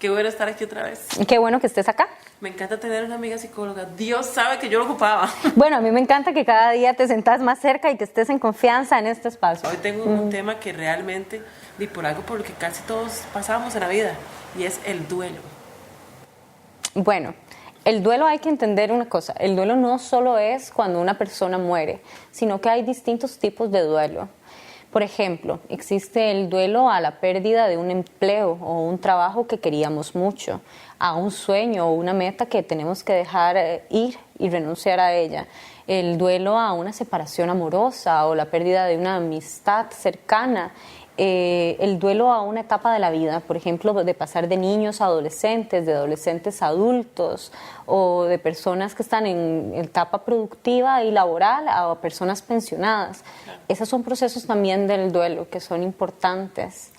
Qué bueno estar aquí otra vez. Qué bueno que estés acá. Me encanta tener una amiga psicóloga. Dios sabe que yo lo ocupaba. Bueno, a mí me encanta que cada día te sentas más cerca y que estés en confianza en este espacio. Hoy tengo un tema que realmente, y por algo por lo que casi todos pasamos en la vida, y es el duelo. Bueno, el duelo hay que entender una cosa. El duelo no solo es cuando una persona muere, sino que hay distintos tipos de duelo. Por ejemplo, existe el duelo a la pérdida de un empleo o un trabajo que queríamos mucho, a un sueño o una meta que tenemos que dejar ir y renunciar a ella. El duelo a una separación amorosa o la pérdida de una amistad cercana. El duelo a una etapa de la vida, por ejemplo, de pasar de niños a adolescentes, de adolescentes a adultos, o de personas que están en etapa productiva y laboral a personas pensionadas. Esos son procesos también del duelo que son importantes.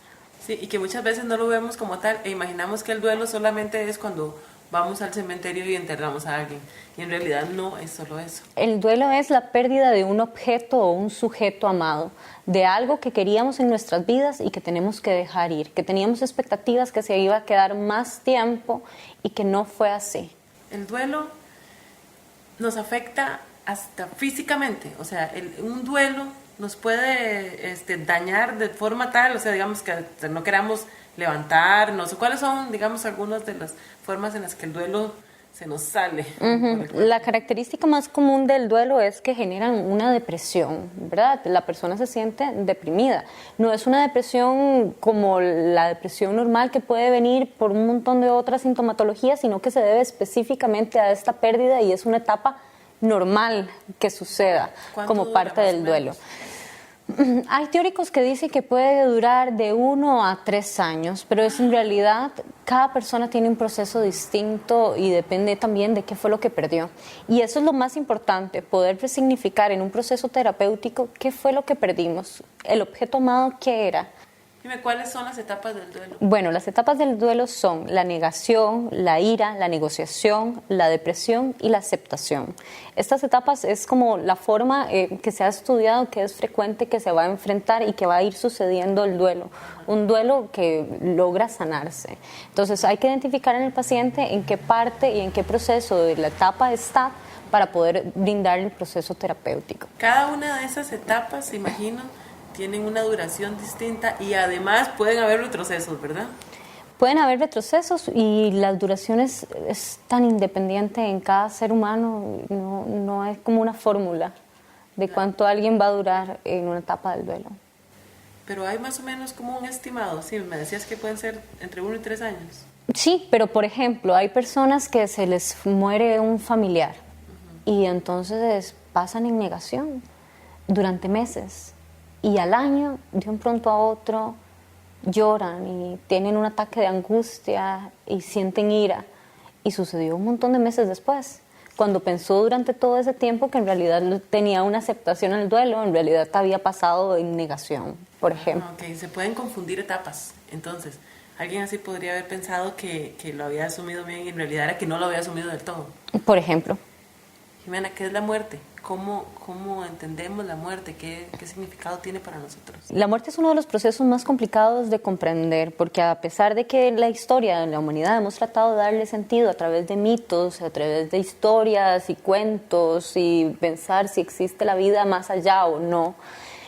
Sí, y que muchas veces no lo vemos como tal e imaginamos que el duelo solamente es cuando vamos al cementerio y enterramos a alguien. Y en realidad no es solo eso. El duelo es la pérdida de un objeto o un sujeto amado, de algo que queríamos en nuestras vidas y que tenemos que dejar ir, que teníamos expectativas que se iba a quedar más tiempo y que no fue así. El duelo nos afecta hasta físicamente, o sea, un duelo nos puede dañar de forma tal, o sea, digamos que no queramos levantarnos, ¿cuáles son, digamos, algunas de las formas en las que el duelo se nos sale? La característica más común del duelo es que generan una depresión, ¿verdad? La persona se siente deprimida. No es una depresión como la depresión normal que puede venir por un montón de otras sintomatologías, sino que se debe específicamente a esta pérdida y es una etapa normal que suceda como parte del duelo. Hay teóricos que dicen que puede durar de 1 a 3 años, pero es en realidad cada persona tiene un proceso distinto y depende también de qué fue lo que perdió. Y eso es lo más importante, poder resignificar en un proceso terapéutico qué fue lo que perdimos, el objeto amado, qué era. Dime, ¿cuáles son las etapas del duelo? Bueno, las etapas del duelo son la negación, la ira, la negociación, la depresión y la aceptación. Estas etapas es como la forma que se ha estudiado, que es frecuente que se va a enfrentar y que va a ir sucediendo el duelo. Un duelo que logra sanarse. Entonces hay que identificar en el paciente en qué parte y en qué proceso de la etapa está para poder brindar el proceso terapéutico. Cada una de esas etapas, se imagino, tienen una duración distinta y además pueden haber retrocesos, ¿verdad? Pueden haber retrocesos y las duraciones es tan independiente en cada ser humano, no es como una fórmula de cuánto alguien va a durar en una etapa del duelo. Pero hay más o menos como un estimado, sí, me decías que pueden ser entre 1 y 3 años. Sí, pero por ejemplo, hay personas que se les muere un familiar y entonces pasan en negación durante meses. Y al año, de un pronto a otro, lloran y tienen un ataque de angustia y sienten ira. Y sucedió un montón de meses después, cuando pensó durante todo ese tiempo que en realidad tenía una aceptación al duelo, en realidad había pasado en negación, por ejemplo. Ok, se pueden confundir etapas. Entonces, alguien así podría haber pensado que lo había asumido bien y en realidad era que no lo había asumido del todo. Por ejemplo. Jimena, ¿qué es la muerte? ¿Cómo entendemos la muerte? ¿Qué significado tiene para nosotros? La muerte es uno de los procesos más complicados de comprender, porque a pesar de que la historia de la humanidad hemos tratado de darle sentido a través de mitos, a través de historias y cuentos y pensar si existe la vida más allá o no,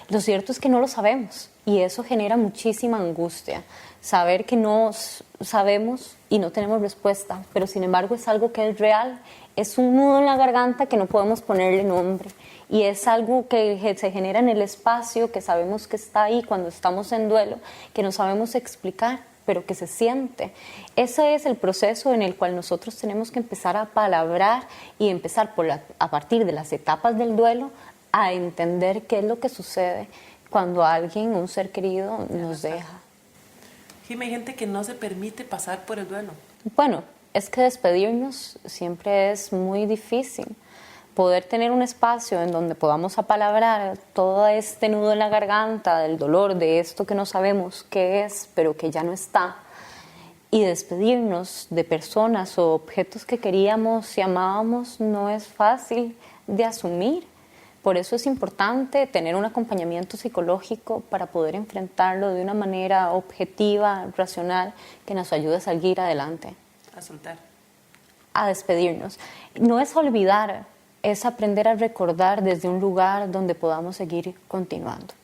lo cierto es que no lo sabemos y eso genera muchísima angustia. Saber que no sabemos y no tenemos respuesta, pero sin embargo es algo que es real. Es un nudo en la garganta que no podemos ponerle nombre y es algo que se genera en el espacio, que sabemos que está ahí cuando estamos en duelo, que no sabemos explicar, pero que se siente. Ese es el proceso en el cual nosotros tenemos que empezar a palabrar y empezar a partir de las etapas del duelo a entender qué es lo que sucede cuando alguien, un ser querido, nos deja. Jimé, hay gente que no se permite pasar por el duelo. Bueno, es que despedirnos siempre es muy difícil. Poder tener un espacio en donde podamos apalabrar todo este nudo en la garganta del dolor, de esto que no sabemos qué es, pero que ya no está, y despedirnos de personas o objetos que queríamos y amábamos no es fácil de asumir, Por eso es importante tener un acompañamiento psicológico para poder enfrentarlo de una manera objetiva, racional, que nos ayude a seguir adelante. A soltar. A despedirnos. No es olvidar, es aprender a recordar desde un lugar donde podamos seguir continuando.